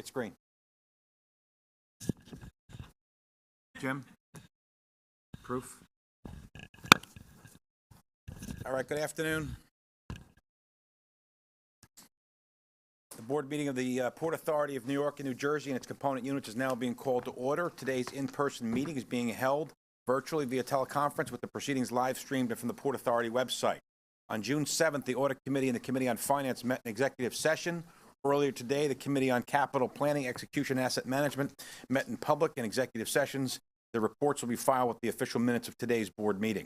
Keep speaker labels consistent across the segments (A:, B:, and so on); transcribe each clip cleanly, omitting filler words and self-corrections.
A: screen. Jim? Proof? All right, good afternoon. The board meeting of the Port Authority of New York and New Jersey and its component units is now being called to order. Today's in-person meeting is being held virtually via teleconference with the proceedings live streamed from the Port Authority website. On June 7th, the Audit Committee and the Committee on Finance met in executive session. Earlier today, the Committee on Capital Planning, Execution, and Asset Management met in public and executive sessions. The reports will be filed with the official minutes of today's board meeting.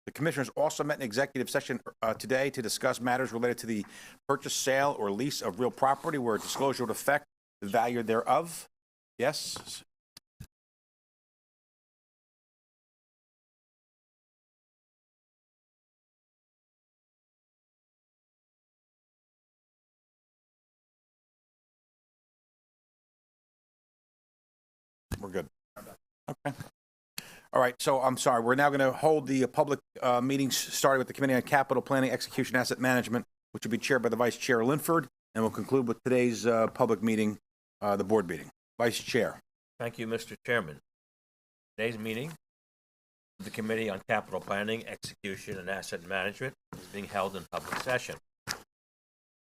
A: The commissioners also met in executive session today to discuss matters related to the purchase, sale, or lease of real property where a disclosure would affect the value thereof. Yes? We're good. Okay. All right, so I'm sorry. We're now going to hold the public meetings starting with the Committee on Capital Planning, Execution, Asset Management, which will be chaired by the Vice Chair Linford, and we'll conclude with today's public meeting, the board meeting. Vice Chair.
B: Thank you, Mr. Chairman. Today's meeting of the Committee on Capital Planning, Execution, and Asset Management is being held in public session.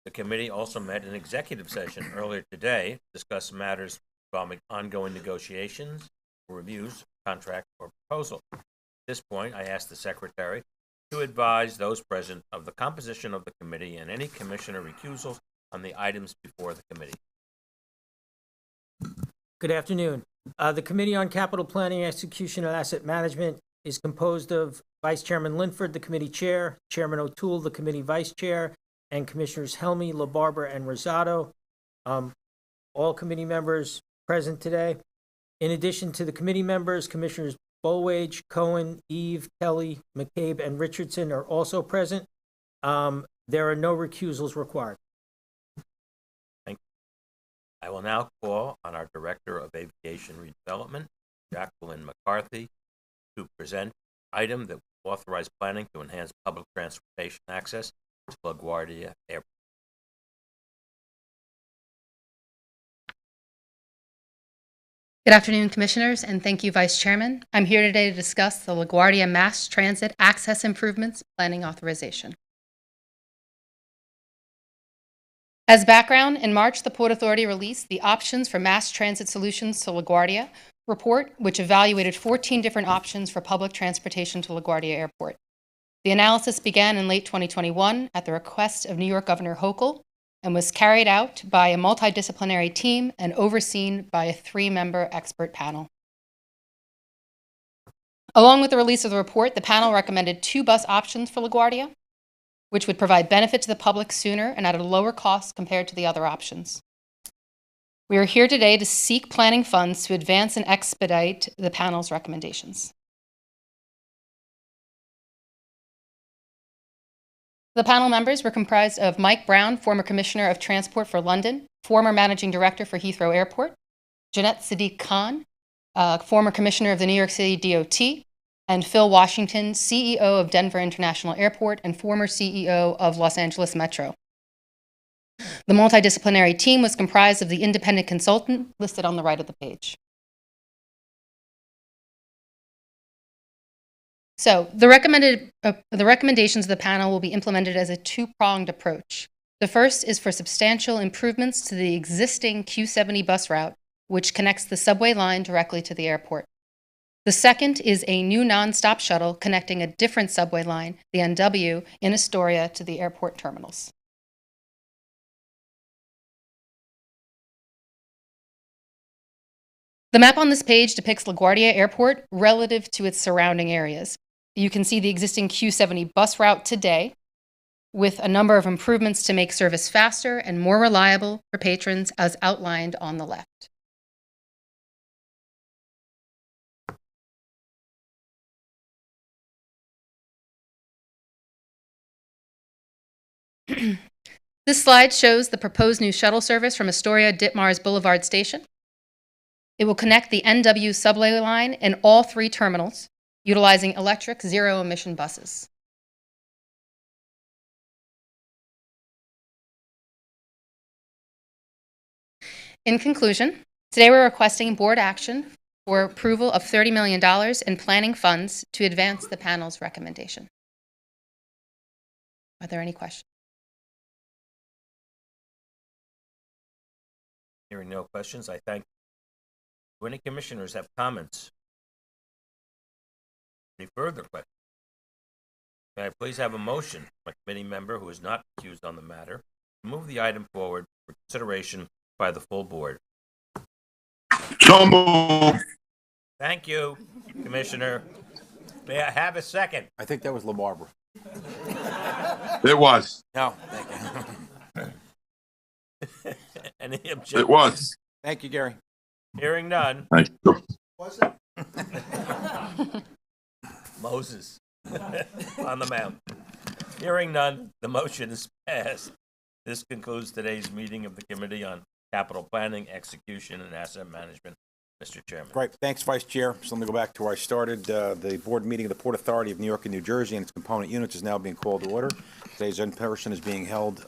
B: The committee also met in executive session earlier today to discuss matters involving ongoing negotiations, reviews, contract, or proposal. At this point, I ask the Secretary to advise those present of the composition of the committee and any commissioner recusals on the items before the committee.
C: Good afternoon. The Committee on Capital Planning, Execution, and Asset Management is composed of Vice Chairman Linford, the committee chair, Chairman O'Toole, the committee vice chair, and Commissioners Helmy, LaBarbera, and Rosado. All committee members present today. In addition to the committee members, Commissioners Bolwage, Cohen, Eve, Kelly, McCabe, and Richardson are also present. There are no recusals required.
B: Thank you. I will now call on our Director of Aviation Redevelopment, Jacqueline McCarthy, to present an item that will authorize planning to enhance public transportation access to LaGuardia Airport.
D: Good afternoon, Commissioners, and thank you, Vice Chairman. I'm here today to discuss the LaGuardia Mass Transit Access Improvements Planning Authorization. As background, in March, the Port Authority released the Options for Mass Transit Solutions to LaGuardia report, which evaluated 14 different options for public transportation to LaGuardia Airport. The analysis began in late 2021 at the request of New York Governor Hochul, and was carried out by a multidisciplinary team and overseen by a 3-member expert panel. Along with the release of the report, the panel recommended 2 bus options for LaGuardia, which would provide benefit to the public sooner and at a lower cost compared to the other options. We are here today to seek planning funds to advance and expedite the panel's recommendations. The panel members were comprised of Mike Brown, former Commissioner of Transport for London, former Managing Director for Heathrow Airport, Jeanette Sadiq Khan, former Commissioner of the New York City DOT, and Phil Washington, CEO of Denver International Airport and former CEO of Los Angeles Metro. The multidisciplinary team was comprised of the independent consultant listed on the right of the page. So the recommendations of the panel will be implemented as a 2-pronged approach. The first is for substantial improvements to the existing Q70 bus route, which connects the subway line directly to the airport. The second is a new non-stop shuttle connecting a different subway line, the NW, in Astoria to the airport terminals. The map on this page depicts LaGuardia Airport relative to its surrounding areas. You can see the existing Q70 bus route today, with a number of improvements to make service faster and more reliable for patrons as outlined on the left. This slide shows the proposed new shuttle service from Astoria Ditmars Boulevard Station. It will connect the NW subway line in all 3 terminals, utilizing electric zero-emission buses. In conclusion, today we're requesting board action for approval of $30 million in planning funds to advance the panel's recommendation. Are there any questions?
B: Hearing no questions, I thank you. Do any commissioners have comments? Any further questions? Can I please have a motion from a committee member who is not accused on the matter to move the item forward for consideration by the full board?
E: So moved.
B: Thank you, Commissioner. May I have a second?
A: I think that was LaBarbara.
E: It was.
A: No, thank you.
B: Any
E: It
B: objection?
E: was.
A: Thank you, Gary.
B: Hearing none.
E: Thank you.
B: Moses on the mound. Hearing none, the motion is passed. This concludes today's meeting of the Committee on Capital Planning, Execution, and Asset Management. Mr. Chairman.
A: Great. Thanks, Vice Chair. So let me go back to where I started. The board meeting of the Port Authority of New York and New Jersey and its component units is now being called to order. Today's in-person is being held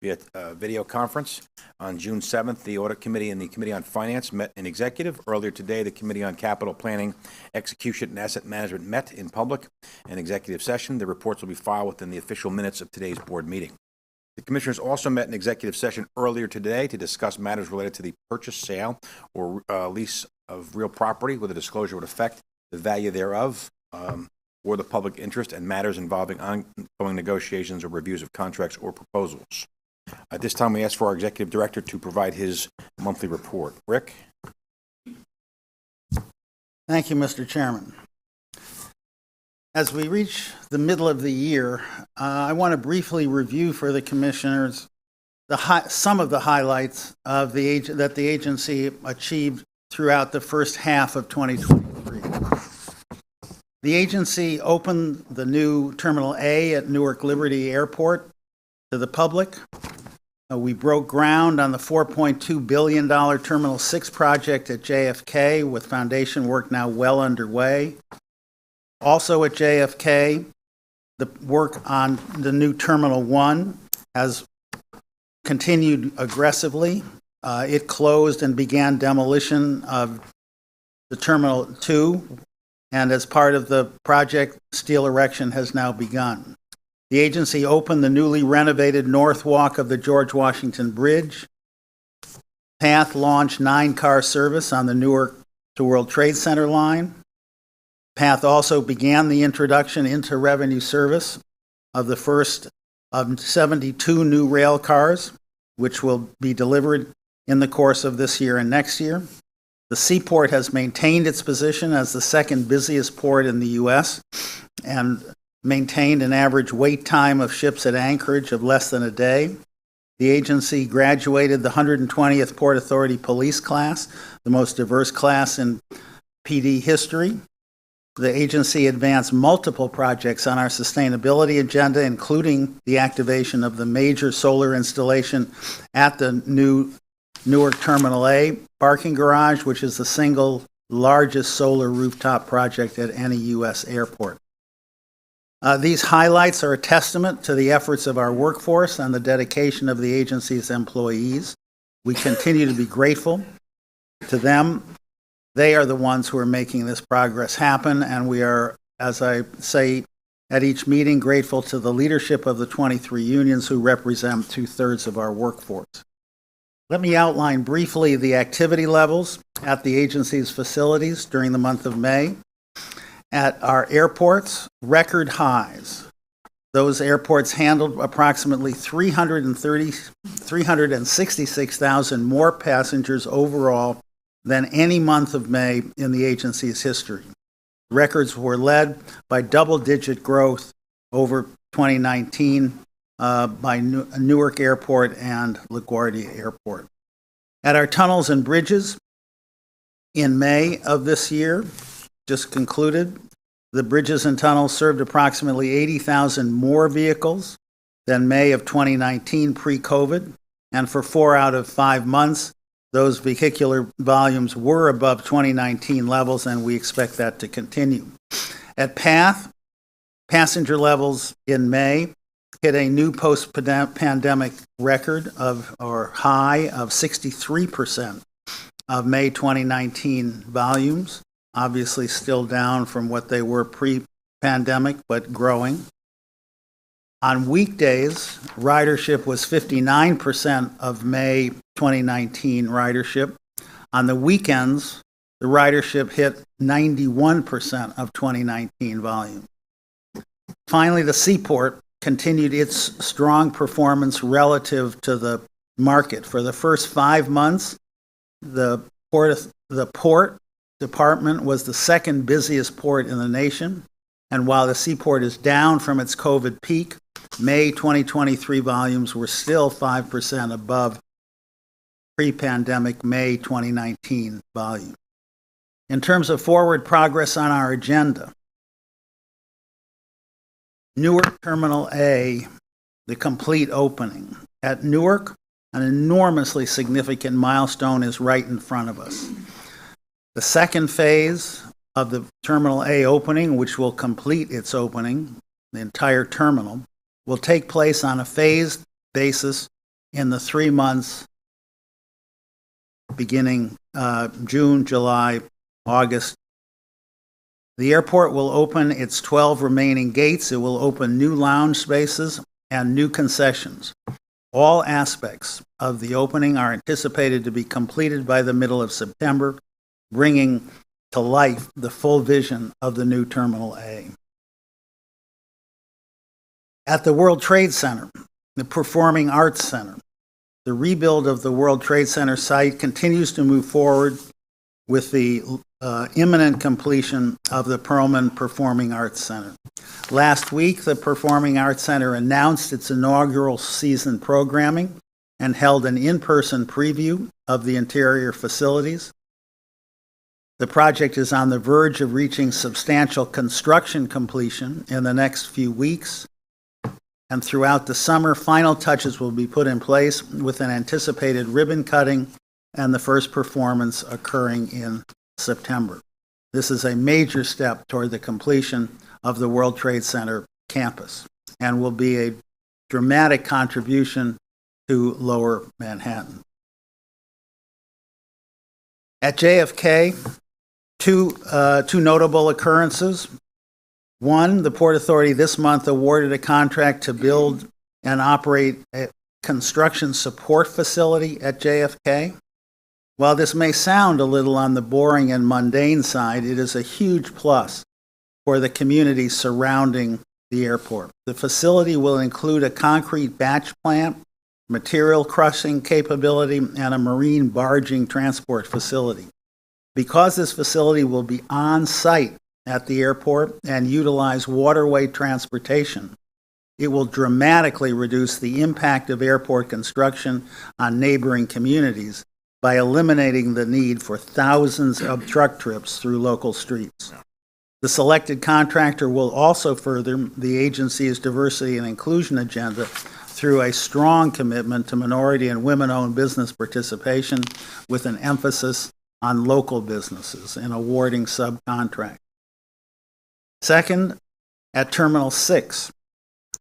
A: via video conference. On June 7th, the Audit Committee and the Committee on Finance met in executive. Earlier today, the Committee on Capital Planning, Execution, and Asset Management met in public and executive session. The reports will be filed within the official minutes of today's board meeting. The Commissioners also met in executive session earlier today to discuss matters related to the purchase, sale, or lease of real property where the disclosure would affect the value thereof or the public interest, and matters involving ongoing negotiations or reviews of contracts or proposals. At this time, we ask for our Executive Director to provide his monthly report. Rick?
F: Thank you, Mr. Chairman. As we reach the middle of the year, I want to briefly review for the Commissioners some of the highlights of that the agency achieved throughout the first half of 2023. The agency opened the new Terminal A at Newark Liberty Airport to the public. We broke ground on the $4.2 billion Terminal 6 project at JFK, with foundation work now well underway. Also at JFK, the work on the new Terminal 1 has continued aggressively. It closed and began demolition of the Terminal 2, and as part of the project, steel erection has now begun. The agency opened the newly renovated North Walk of the George Washington Bridge. PATH launched 9-car service on the Newark to World Trade Center line. PATH also began the introduction into revenue service of the first of 72 new rail cars, which will be delivered in the course of this year and next year. The seaport has maintained its position as the second busiest port in the U.S. and maintained an average wait time of ships at anchorage of less than a day. The agency graduated the 120th Port Authority Police class, the most diverse class in PD history. The agency advanced multiple projects on our sustainability agenda, including the activation of the major solar installation at the new Newark Terminal A parking garage, which is the single largest solar rooftop project at any U.S. airport. These highlights are a testament to the efforts of our workforce and the dedication of the agency's employees. We continue to be grateful to them. They are the ones who are making this progress happen, and we are, as I say at each meeting, grateful to the leadership of the 23 unions who represent 2/3 of our workforce. Let me outline briefly the activity levels at the agency's facilities during the month of May. At our airports, record highs. Those airports handled approximately 366,000 more passengers overall than any month of May in the agency's history. Records were led by double-digit growth over 2019 by Newark Airport and LaGuardia Airport. At our tunnels and bridges, in May of this year, just concluded, the bridges and tunnels served approximately 80,000 more vehicles than May of 2019 pre-COVID, and for 4 out of 5 months, those vehicular volumes were above 2019 levels, and we expect that to continue. At PATH, passenger levels in May hit a new post-pandemic record or high of 63% of May 2019 volumes, obviously still down from what they were pre-pandemic, but growing. On weekdays, ridership was 59% of May 2019 ridership. On the weekends, the ridership hit 91% of 2019 volume. Finally, the Seaport continued its strong performance relative to the market. For the first 5 months, the port department was the second busiest port in the nation. And while the Seaport is down from its COVID peak, May 2023 volumes were still 5% above pre-pandemic May 2019 volume. In terms of forward progress on our agenda, Newark Terminal A, the complete opening. At Newark, an enormously significant milestone is right in front of us. The second phase of the Terminal A opening, which will complete its opening, the entire terminal, will take place on a phased basis in the 3 months beginning June, July, August. The airport will open its 12 remaining gates. It will open new lounge spaces and new concessions. All aspects of the opening are anticipated to be completed by the middle of September, bringing to life the full vision of the new Terminal A. At the World Trade Center, the Performing Arts Center, the rebuild of the World Trade Center site continues to move forward with the imminent completion of the Perlman Performing Arts Center. Last week, the Performing Arts Center announced its inaugural season programming and held an in-person preview of the interior facilities. The project is on the verge of reaching substantial construction completion in the next few weeks. And throughout the summer, final touches will be put in place with an anticipated ribbon cutting and the first performance occurring in September. This is a major step toward the completion of the World Trade Center campus and will be a dramatic contribution to Lower Manhattan. At JFK, two notable occurrences. One, the Port Authority this month awarded a contract to build and operate a construction support facility at JFK. While this may sound a little on the boring and mundane side, it is a huge plus for the community surrounding the airport. The facility will include a concrete batch plant, material crushing capability, and a marine barging transport facility. Because this facility will be on site at the airport and utilize waterway transportation, it will dramatically reduce the impact of airport construction on neighboring communities by eliminating the need for thousands of truck trips through local streets. The selected contractor will also further the agency's diversity and inclusion agenda through a strong commitment to minority and women-owned business participation with an emphasis on local businesses in awarding subcontracts. Second, at Terminal 6,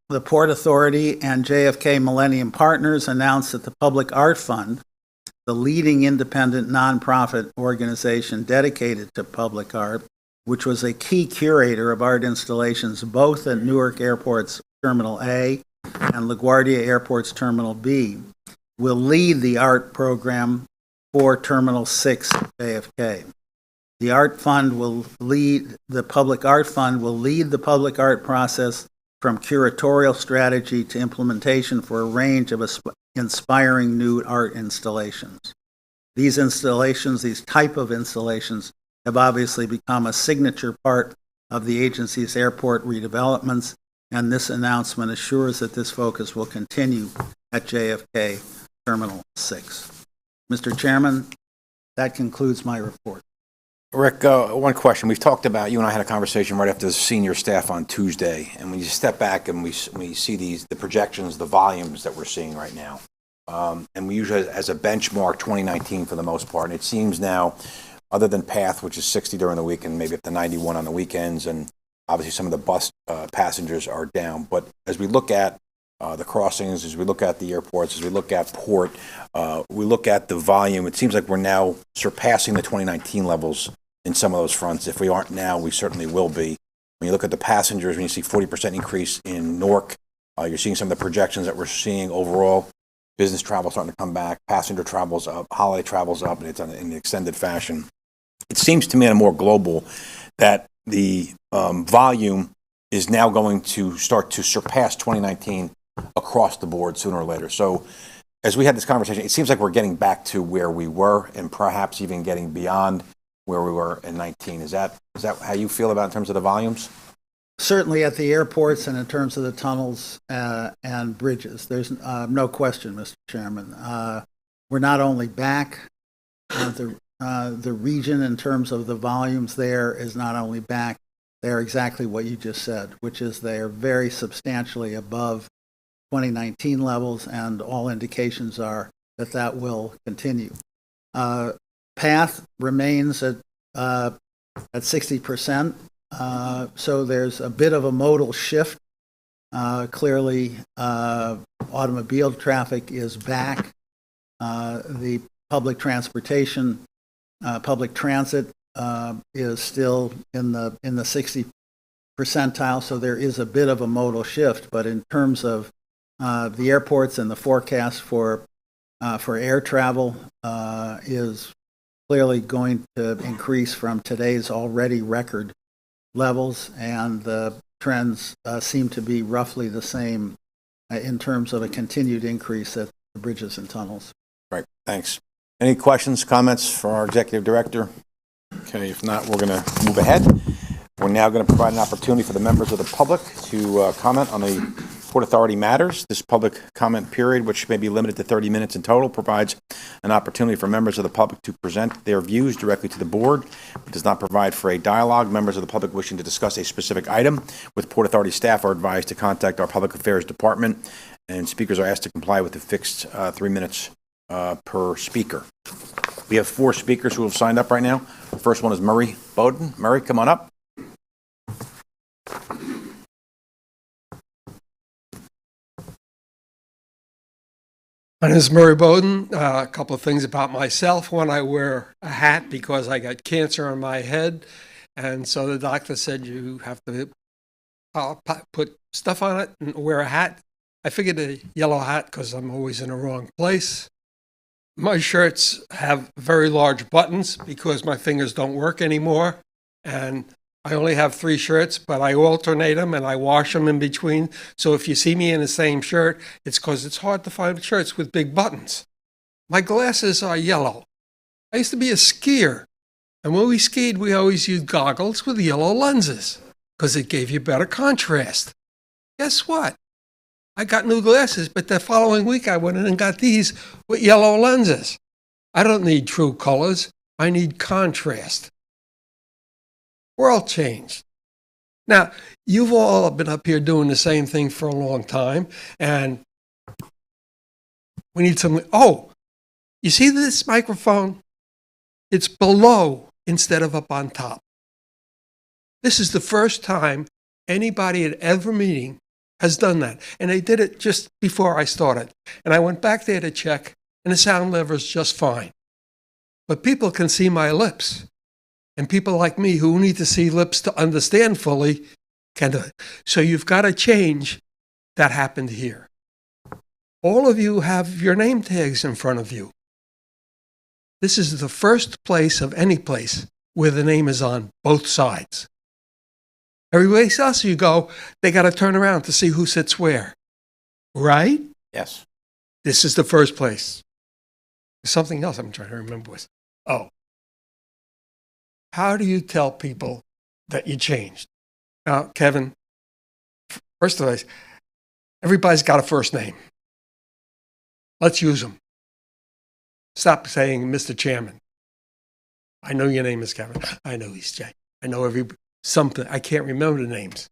F: the Port Authority and JFK Millennium Partners announced that the Public Art Fund, the leading independent nonprofit organization dedicated to public art, which was a key curator of art installations both at Newark Airport's Terminal A and LaGuardia Airport's Terminal B, will lead the art program for Terminal 6 JFK. The Art Fund will lead, the Public Art Fund will lead the public art process from curatorial strategy to implementation for a range of inspiring new art installations. These installations, these type of installations, have obviously become a signature part of the agency's airport redevelopments, and this announcement assures that this focus will continue at JFK Terminal 6. Mr. Chairman, that concludes my report.
A: Rick, one question. We've talked about, you and I had a conversation right after the senior staff on Tuesday, and when you step back and we see the projections, the volumes that we're seeing right now, and we use it as a benchmark 2019 for the most part, and it seems now, other than PATH, which is 60 during the week and maybe up to 91 on the weekends, and obviously some of the bus passengers are down, but as we look at the crossings, as we look at the airports, as we look at port, we look at the volume, it seems like we're now surpassing the 2019 levels in some of those fronts. If we aren't now, we certainly will be. When you look at the passengers, when you see 40% increase in Newark, you're seeing some of the projections that we're seeing overall. Business travel starting to come back, passenger travel's up, holiday travel's up, and it's in an extended fashion. It seems to me on a more global that the volume is now going to start to surpass 2019 across the board sooner or later. So as we had this conversation, it seems like we're getting back to where we were and perhaps even getting beyond where we were in 19. Is that how you feel about in terms of the volumes?
F: Certainly at the airports and in terms of the tunnels and bridges. There's no question, Mr. Chairman. We're not only back, the region in terms of the volumes there is not only back, they're exactly what you just said, which is they are very substantially above 2019 levels, and all indications are that that will continue. Path remains at 60%. So there's a bit of a modal shift. Clearly, automobile traffic is back. The public transportation, public transit is still in the 60 percentile. So there is a bit of a modal shift. But in terms of the airports and the forecast for air travel is clearly going to increase from today's already record levels, and the trends seem to be roughly the same in terms of a continued increase at the bridges and tunnels.
A: Right, thanks. Any questions, comments for our executive director? Okay, if not, we're going to move ahead. We're now going to provide an opportunity for the members of the public to comment on the Port Authority matters. This public comment period, which may be limited to 30 minutes in total, provides an opportunity for members of the public to present their views directly to the board. It does not provide for a dialogue. Members of the public wishing to discuss a specific item with Port Authority staff are advised to contact our Public Affairs Department, and speakers are asked to comply with the fixed 3 minutes per speaker. We have 4 speakers who have signed up right now. The first one is Murray Bowden. Murray, come on up.
G: My name is Murray Bowden. A couple of things about myself. One, I wear a hat because I got cancer on my head, and so the doctor said you have to put stuff on it and wear a hat. I figured a yellow hat because I'm always in the wrong place. My shirts have very large buttons because my fingers don't work anymore, and I only have 3 shirts, but I alternate them and I wash them in between. So if you see me in the same shirt, it's because it's hard to find shirts with big buttons. My glasses are yellow. I used to be a skier, and when we skied, we always used goggles with yellow lenses because it gave you better contrast. Guess what? I got new glasses, but the following week I went in and got these with yellow lenses. I don't need true colors. I need contrast. World changed. Now, you've all been up here doing the same thing for a long time, and we need something. Oh, you see this microphone? It's below instead of up on top. This is the first time anybody at every meeting has done that, and they did it just before I started. And I went back there to check, and the sound level is just fine. But people can see my lips. And people like me who need to see lips to understand fully can do it. So you've got to change. That happened here. All of you have your name tags in front of you. This is the first place of any place where the name is on both sides. Everywhere else you go, they got to turn around to see who sits where. Right?
A: Yes.
G: This is the first place. There's something else I'm trying to remember. How do you tell people that you changed? Now, Kevin, first of all, everybody's got a first name. Let's use them. Stop saying Mr. Chairman. I know your name is Kevin. I know he's Jay. I know something. I can't remember the names.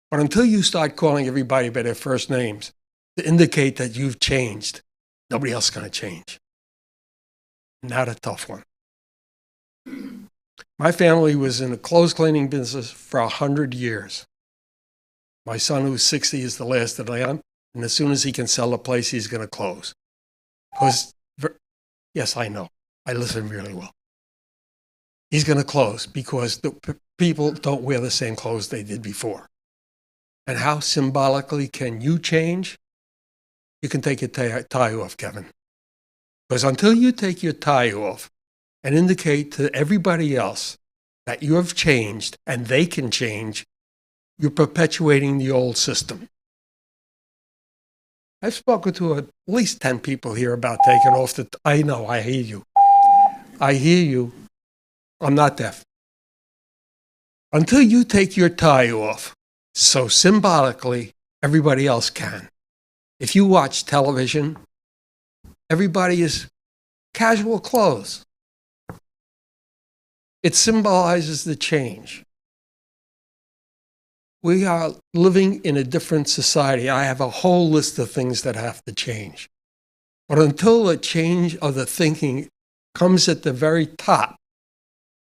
G: But until you start calling everybody by their first names to indicate that you've changed, nobody else is going to change. Not a tough one. My family was in the clothes cleaning business for 100 years. My son, who's 60, is the last of them. And as soon as he can sell the place, he's going to close. Because, yes, I know. I listen really well. He's going to close because the people don't wear the same clothes they did before. And how symbolically can you change? You can take your tie off, Kevin. Because until you take your tie off and indicate to everybody else that you have changed and they can change, you're perpetuating the old system. I've spoken to at least 10 people here about taking off the... I know, I hear you. I hear you. I'm not deaf. Until you take your tie off, so symbolically, everybody else can. If you watch television, everybody is casual clothes. It symbolizes the change. We are living in a different society. I have a whole list of things that have to change. But until a change of the thinking comes at the very top,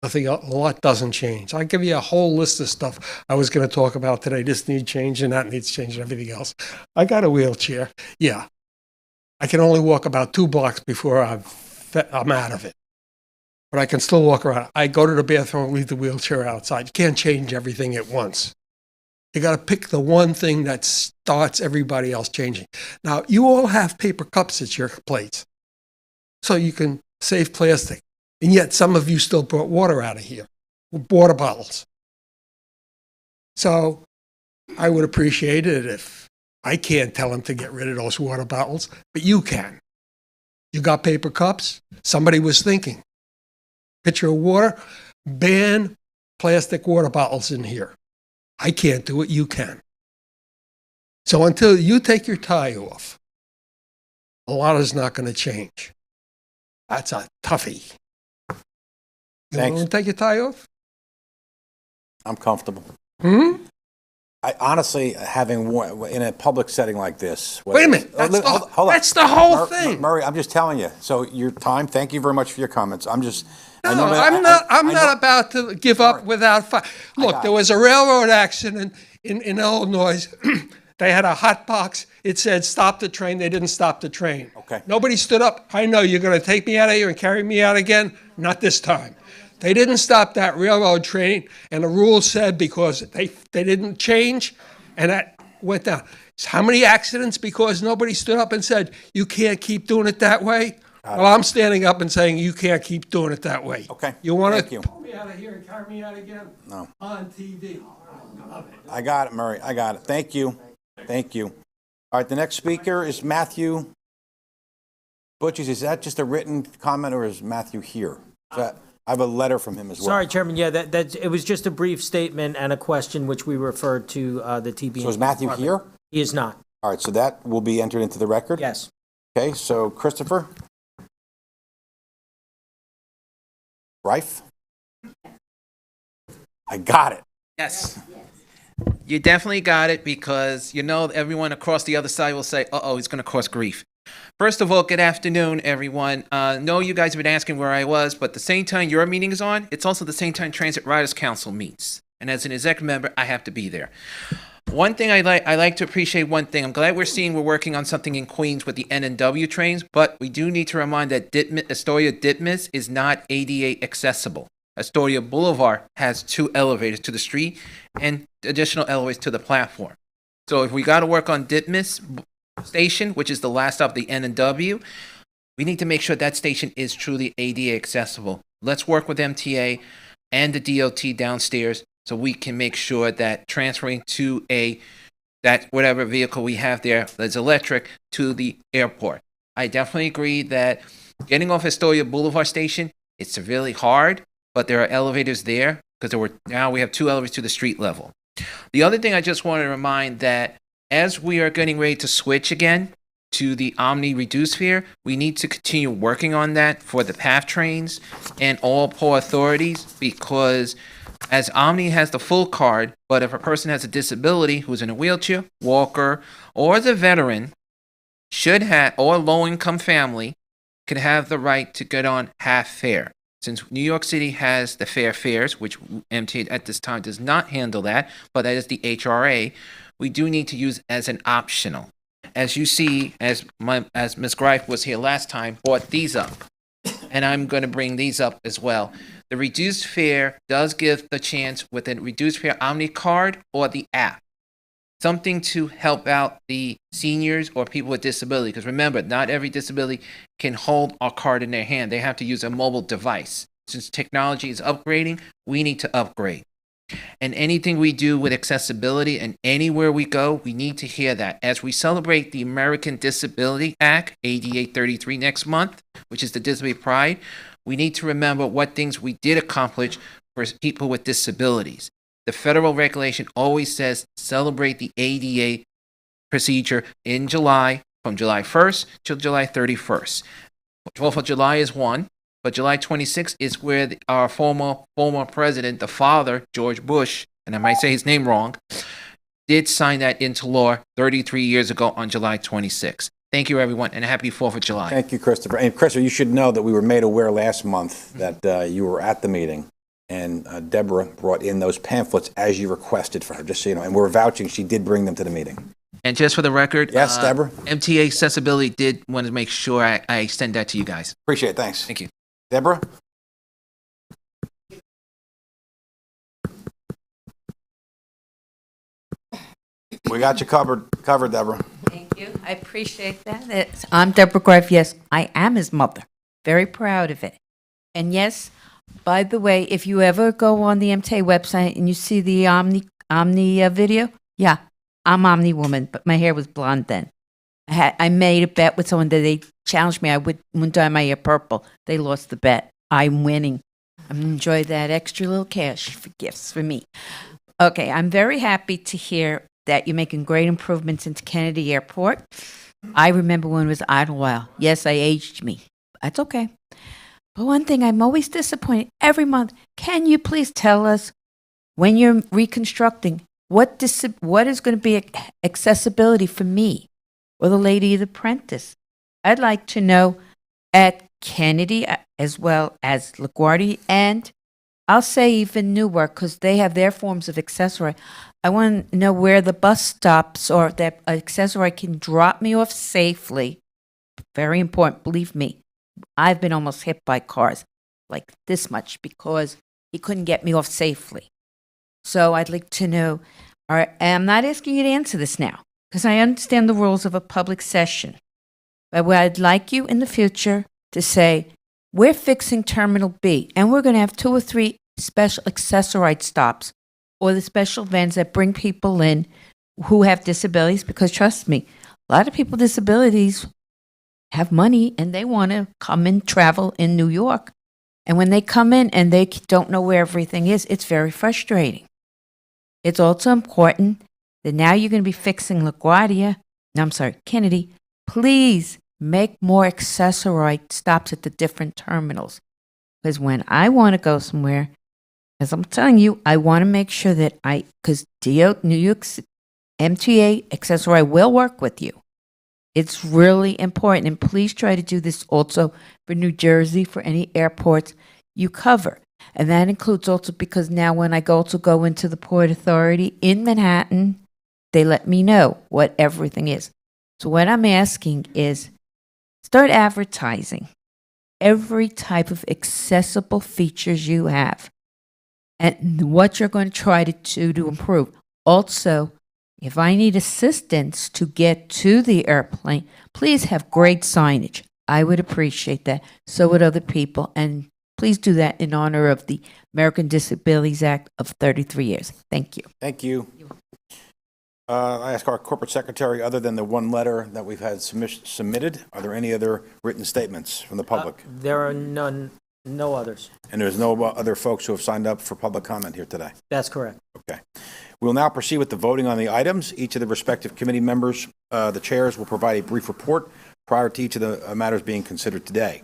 G: a lot doesn't change. I give you a whole list of stuff I was going to talk about today. This needs change and that needs change and everything else. I got a wheelchair. Yeah. I can only walk about 2 blocks before I'm out of it. But I can still walk around. I go to the bathroom and leave the wheelchair outside. You can't change everything at once. You got to pick the one thing that starts everybody else changing. Now, you all have paper cups at your plates, so you can save plastic. And yet some of you still brought water out of here, water bottles. So I would appreciate it if I can't tell them to get rid of those water bottles, but you can. You got paper cups? Somebody was thinking. Pitcher of water, ban plastic water bottles in here. I can't do it, you can. So until you take your tie off, a lot is not going to change. That's a toughie.
A: Thanks.
G: Want to take your tie off?
A: I'm comfortable.
G: Hmm?
A: I honestly, having worn in a public setting like this.
G: Wait a minute. That's
A: Hold on.
G: That's the whole thing.
A: Murray, I'm just telling you. So your time. Thank you very much for your comments. I'm just.
G: No, I'm not about to give up without fight. Look, there was a railroad accident in Illinois. They had a hot box. It said, stop the train. They didn't stop the train.
A: Okay.
G: Nobody stood up. I know you're going to take me out of here and carry me out again. Not this time. They didn't stop that railroad train, and the rule said because they didn't change, and that went down. How many accidents because nobody stood up and said, you can't keep doing it that way? Well, I'm standing up and saying you can't keep doing it that way.
A: Okay.
G: You want
A: Thank
G: to
A: you.
G: pull me out of here and carry me out again?
A: No.
G: On TV.
A: I got it, Murray. I got it. Thank you. Thank you. All right. The next speaker is Matthew Butchies. Is that just a written comment, or is Matthew here? I have a letter from him as well.
C: Sorry, Chairman. Yeah, that it was just a brief statement and a question which we referred to the TB.
A: So is Matthew here?
C: He is not.
A: All right. So that will be entered into the record?
C: Yes.
A: Okay. So Christopher? Rife? I got it.
H: Yes. You definitely got it because you know everyone across the other side will say, uh-oh, he's going to cause grief. First of all, good afternoon, everyone. No, you guys have been asking where I was, but the same time your meeting is on, it's also the same time Transit Riders Council meets. And as an executive member, I have to be there. One thing I like to appreciate one thing. I'm glad we're working on something in Queens with the N&W trains, but we do need to remind that Astoria Ditmas is not ADA accessible. Astoria Boulevard has 2 elevators to the street and additional elevators to the platform. So if we got to work on Ditmas Station, which is the last stop of the N&W, we need to make sure that station is truly ADA accessible. Let's work with MTA and the DOT downstairs so we can make sure that transferring to that whatever vehicle we have there that's electric to the airport. I definitely agree that getting off Astoria Boulevard Station, it's severely hard, but there are elevators there because now we have 2 elevators to the street level. The other thing I just want to remind that as we are getting ready to switch again to the Omni reduced fare, we need to continue working on that for the PATH trains and all port authorities because as Omni has the full card, but if a person has a disability who's in a wheelchair, walker, or is a veteran, or low-income family, could have the right to get on half fare. Since New York City has the fair fares, which MTA at this time does not handle that, but that is the HRA, we do need to use as an optional. as you see, as Ms. Greif was here last time, brought these up. And I'm going to bring these up as well. The reduced fare does give the chance with a reduced fare Omni card or the app. Something to help out the seniors or people with disability. Because remember, not every disability can hold a card in their hand. They have to use a mobile device. Since technology is upgrading, we need to upgrade. And anything we do with accessibility and anywhere we go, we need to hear that. As we celebrate the American Disability Act, ADA 33 next month, which is the Disability Pride, we need to remember what things we did accomplish for people with disabilities. The federal regulation always says celebrate the ADA procedure in July, from July 1st to July 31st. 12th of July is one. But July 26th is where our former president, the father, George Bush, and I might say his name wrong, did sign that into law 33 years ago on July 26th. Thank you, everyone, and happy 4th of July.
A: Thank you, Christopher. And Christopher, you should know that we were made aware last month that you were at the meeting, and Deborah brought in those pamphlets as you requested for her, just so you know. And we're vouching she did bring them to the meeting.
H: And just for the record,
A: Yes, Deborah?
H: MTA Accessibility did want to make sure I extend that to you guys.
A: Appreciate it. Thanks.
H: Thank you.
A: Deborah? We got you covered, Deborah.
I: Thank you. I appreciate that. I'm Deborah Greif. Yes, I am his mother. Very proud of it. And yes, by the way, if you ever go on the MTA website and you see the Omni video, yeah, I'm Omni woman, but my hair was blonde then. I made a bet with someone that they challenged me. I wouldn't dye my hair purple. They lost the bet. I'm winning. I'm going to enjoy that extra little cash for gifts for me. Okay, I'm very happy to hear that you're making great improvements into Kennedy Airport. I remember when it was Idlewild. Yes, I aged me. That's okay. But one thing, I'm always disappointed every month. Can you please tell us when you're reconstructing what is going to be accessibility for me or the Lady of the Apprentice? I'd like to know at Kennedy as well as LaGuardia, and I'll say even Newark, because they have their forms of accessory. I want to know where the bus stops or that accessory can drop me off safely. Very important, believe me. I've been almost hit by cars like this much because he couldn't get me off safely. So I'd like to know, I'm not asking you to answer this now because I understand the rules of a public session. But what I'd like you in the future to say, we're fixing Terminal B, and we're going to have 2 or 3 special accessoride stops or the special vans that bring people in who have disabilities, because trust me, a lot of people with disabilities have money and they want to come and travel in New York. And when they come in and they don't know where everything is, it's very frustrating. It's also important that now you're going to be fixing Kennedy. Please make more accessoride stops at the different terminals. Because when I want to go somewhere, as I'm telling you, I want to make sure that because New York's MTA accessory will work with you. It's really important. And please try to do this also for New Jersey, for any airports you cover. And that includes also because now when I go into the Port Authority in Manhattan, they let me know what everything is. So what I'm asking is start advertising every type of accessible features you have and what you're going to try to do to improve. Also, if I need assistance to get to the airplane, please have great signage. I would appreciate that. So would other people. And please do that in honor of the American Disabilities Act of 33 years. Thank you.
A: Thank you. I ask our corporate secretary, other than the one letter that we've had submitted, are there any other written statements from the public?
C: There are no others.
A: And there's no other folks who have signed up for public comment here today?
C: That's correct.
A: Okay. We will now proceed with the voting on the items. Each of the respective committee members, the chairs, will provide a brief report prior to each of the matters being considered today.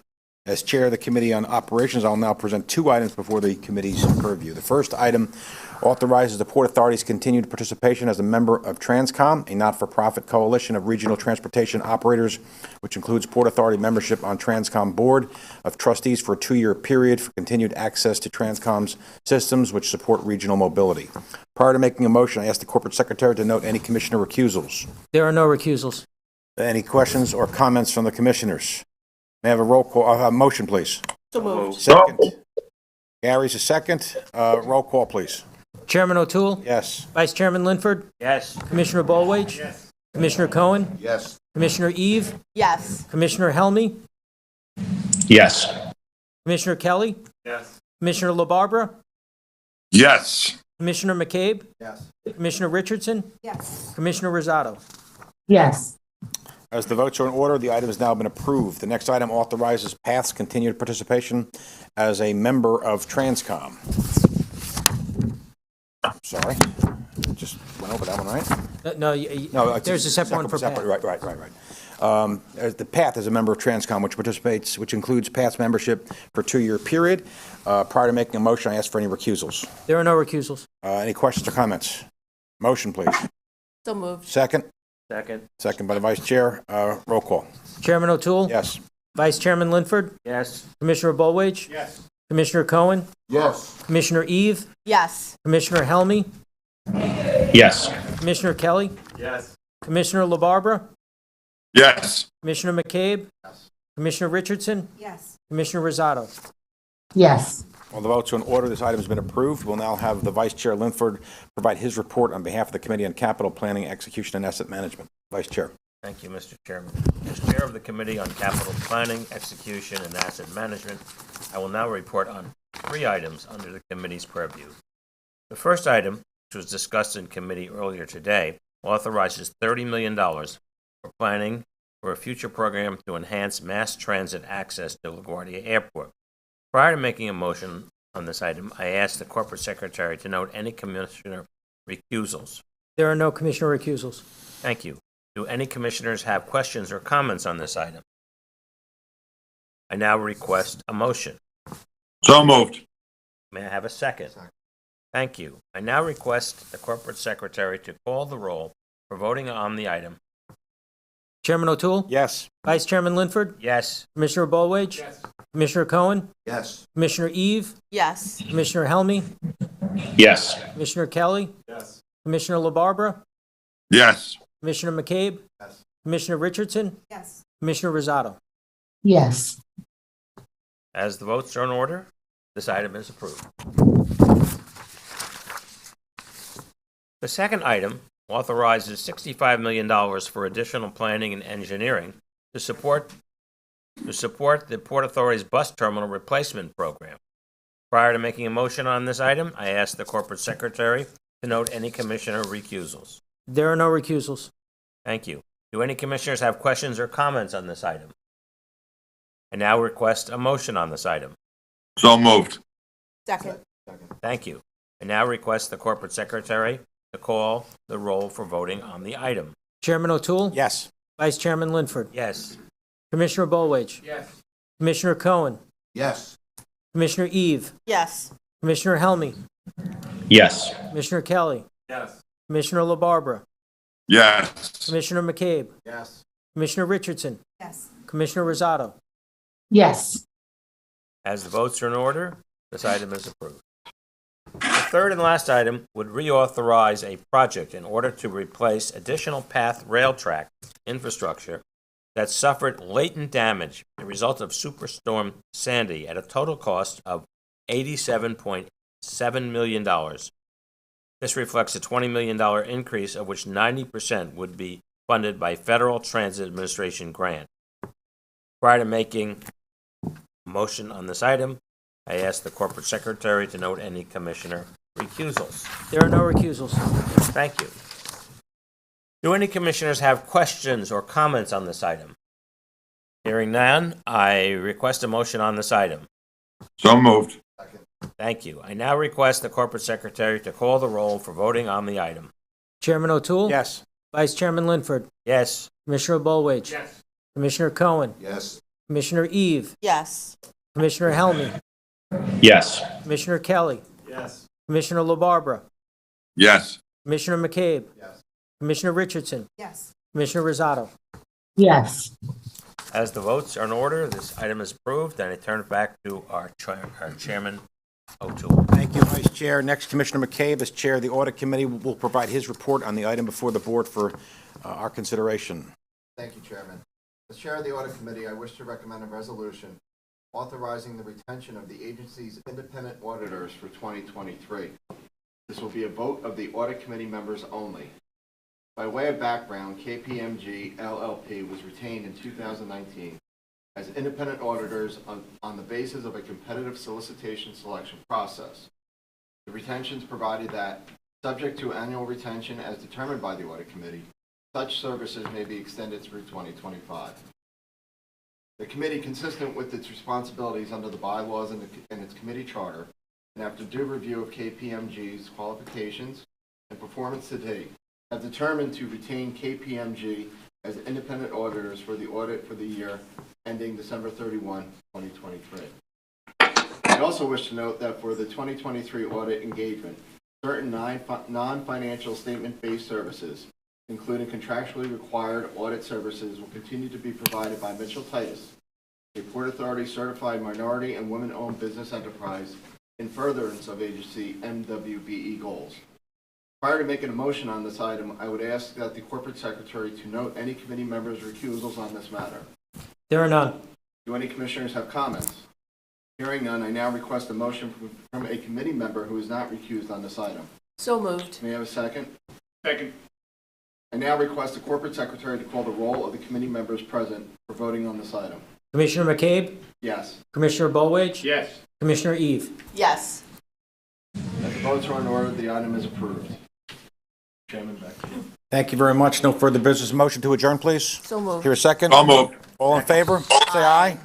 A: As chair of the Committee on Operations, I will now present 2 items before the committee's purview. The first item authorizes the Port Authority's continued participation as a member of Transcom, a not-for-profit coalition of regional transportation operators, which includes Port Authority membership on Transcom Board of Trustees for a 2-year period for continued access to Transcom's systems which support regional mobility. Prior to making a motion, I ask the corporate secretary to note any commissioner recusals.
C: There are no recusals.
A: Any questions or comments from the commissioners? May I have a roll call, motion, please?
J: So moved.
A: Second. Gary's a second. Roll call, please.
C: Chairman O'Toole?
A: Yes.
C: Vice Chairman Linford?
B: Yes.
C: Commissioner Bolwage? Yes. Commissioner Cohen?
E: Yes.
C: Commissioner Eve?
J: Yes.
C: Commissioner Helmy?
E: Yes.
C: Commissioner Kelly?
B: Yes.
C: Commissioner LaBarbera?
E: Yes.
C: Commissioner McCabe?
A: Yes.
C: Commissioner Richardson?
J: Yes.
C: Commissioner Rosado?
J: Yes.
A: As the votes are in order, the item has now been approved. The next item authorizes Path's continued participation as a member of Transcom. Sorry, just went over that one, right?
C: No,
A: No,
C: there's a separate one for Pat.
A: Right. The PATH is a member of Transcom, which includes PATH's membership for a 2-year period. Prior to making a motion, I ask for any recusals.
C: There are no recusals.
A: Any questions or comments? Motion, please.
J: So moved.
A: Second.
B: Second.
A: Second by the vice chair. Roll call.
C: Chairman O'Toole?
A: Yes.
C: Vice Chairman Linford?
B: Yes.
C: Commissioner Bolwage?
A: Yes.
C: Commissioner Cohen?
E: Yes.
C: Commissioner Eve?
J: Yes.
C: Commissioner Helmy?
E: Yes.
C: Commissioner Kelly?
B: Yes.
C: Commissioner LaBarbera?
E: Yes.
C: Commissioner McCabe? Commissioner Richardson?
J: Yes.
C: Commissioner Rosado?
J: Yes.
A: All the votes are in order. This item has been approved. We'll now have the Vice Chair Linford provide his report on behalf of the Committee on Capital Planning, Execution, and Asset Management. Vice Chair.
B: Thank you, Mr. Chairman. As Chair of the Committee on Capital Planning, Execution, and Asset Management, I will now report on 3 items under the committee's purview. The first item, which was discussed in committee earlier today, authorizes $30 million for planning for a future program to enhance mass transit access to LaGuardia Airport. Prior to making a motion on this item, I asked the corporate secretary to note any commissioner recusals.
C: There are no commissioner recusals.
B: Thank you. Do any commissioners have questions or comments on this item? I now request a motion.
E: So moved.
B: May I have a second? Thank you. I now request the corporate secretary to call the roll for voting on the item.
C: Chairman O'Toole?
A: Yes.
C: Vice Chairman Linford?
B: Yes.
C: Commissioner Bolwage? Yes. Commissioner Cohen?
E: Yes.
C: Commissioner Eve?
J: Yes.
C: Commissioner Helmy?
E: Yes.
C: Commissioner Kelly?
B: Yes.
C: Commissioner LaBarbera?
E: Yes.
C: Commissioner McCabe?
A: Yes.
C: Commissioner Richardson?
J: Yes.
C: Commissioner Rosado?
J: Yes.
B: As the votes are in order, this item is approved. The second item authorizes $65 million for additional planning and engineering to support the Port Authority's bus terminal replacement program. Prior to making a motion on this item, I ask the corporate secretary to note any commissioner recusals.
C: There are no recusals.
B: Thank you. Do any commissioners have questions or comments on this item? I now request a motion on this item.
E: So moved.
J: Second.
B: Thank you. I now request the corporate secretary to call the roll for voting on the item.
C: Chairman O'Toole?
A: Yes.
C: Vice Chairman Linford?
B: Yes.
C: Commissioner Bolwage?
B: Yes.
C: Commissioner Cohen?
E: Yes.
C: Commissioner Eve?
J: Yes.
C: Commissioner Helmy?
E: Yes.
C: Commissioner Kelly?
B: Yes.
C: Commissioner LaBarbera?
E: Yes.
C: Commissioner McCabe?
A: Yes.
C: Commissioner Richardson?
J: Yes.
C: Commissioner Rosado?
J: Yes.
B: As the votes are in order, this item is approved. The third and last item would reauthorize a project in order to replace additional path rail track infrastructure that suffered latent damage as a result of Superstorm Sandy at a total cost of $87.7 million. This reflects a $20 million increase, of which 90% would be funded by Federal Transit Administration grant. Prior to making a motion on this item, I ask the corporate secretary to note any commissioner recusals.
C: There are no recusals.
B: Thank you. Do any commissioners have questions or comments on this item? Hearing none, I request a motion on this item.
E: So moved.
B: Thank you. I now request the corporate secretary to call the roll for voting on the item.
C: Chairman O'Toole?
A: Yes.
C: Vice Chairman Linford?
B: Yes.
C: Commissioner Bolwage?
B: Yes.
C: Commissioner Cohen?
E: Yes.
C: Commissioner Eve?
J: Yes.
C: Commissioner Helmy?
E: Yes.
C: Commissioner Kelly?
B: Yes.
C: Commissioner LaBarbera?
E: Yes.
C: Commissioner McCabe?
A: Yes.
C: Commissioner Richardson?
J: Yes.
C: Commissioner Rosado?
J: Yes.
B: As the votes are in order, this item is approved, and I turn it back to our chairman, O'Toole.
A: Thank you, Vice Chair. Next, Commissioner McCabe, as Chair of the Audit Committee, will provide his report on the item before the board for our consideration.
K: Thank you, Chairman. As Chair of the Audit Committee, I wish to recommend a resolution authorizing the retention of the agency's independent auditors for 2023. This will be a vote of the Audit Committee members only. By way of background, KPMG LLP was retained in 2019 as independent auditors on the basis of a competitive solicitation selection process. The retentions provided that, subject to annual retention as determined by the Audit Committee, such services may be extended through 2025. The committee, consistent with its responsibilities under the bylaws and its committee charter, and after due review of KPMG's qualifications and performance to date, have determined to retain KPMG as independent auditors for the audit for the year ending December 31, 2023. I also wish to note that for the 2023 audit engagement, certain non-financial statement-based services, including contractually required audit services, will continue to be provided by Mitchell Titus, a Port Authority certified minority and women-owned business enterprise, in furtherance of agency MWBE goals. Prior to making a motion on this item, I would ask that the corporate secretary to note any committee members' recusals on this matter.
C: There are none.
K: Do any commissioners have comments? Hearing none, I now request a motion from a committee member who is not recused on this item.
J: So moved.
K: May I have a second? Second. I now request the corporate secretary to call the roll of the committee members present for voting on this item.
C: Commissioner McCabe?
K: Yes.
C: Commissioner Bollwage?
K: Yes.
C: Commissioner Eve?
J: Yes.
K: As the votes are in order, the item is approved. Chairman, back to you.
A: Thank you very much. No further business. Motion to adjourn, please.
J: So moved.
A: Here a second.
E: So moved.
A: All in favor? Say aye.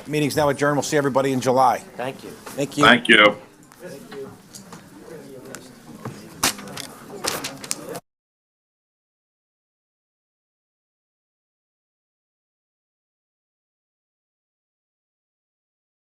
A: Meeting's now adjourned. We'll see everybody in July.
B: Thank you.
A: Thank you.
E: Thank you.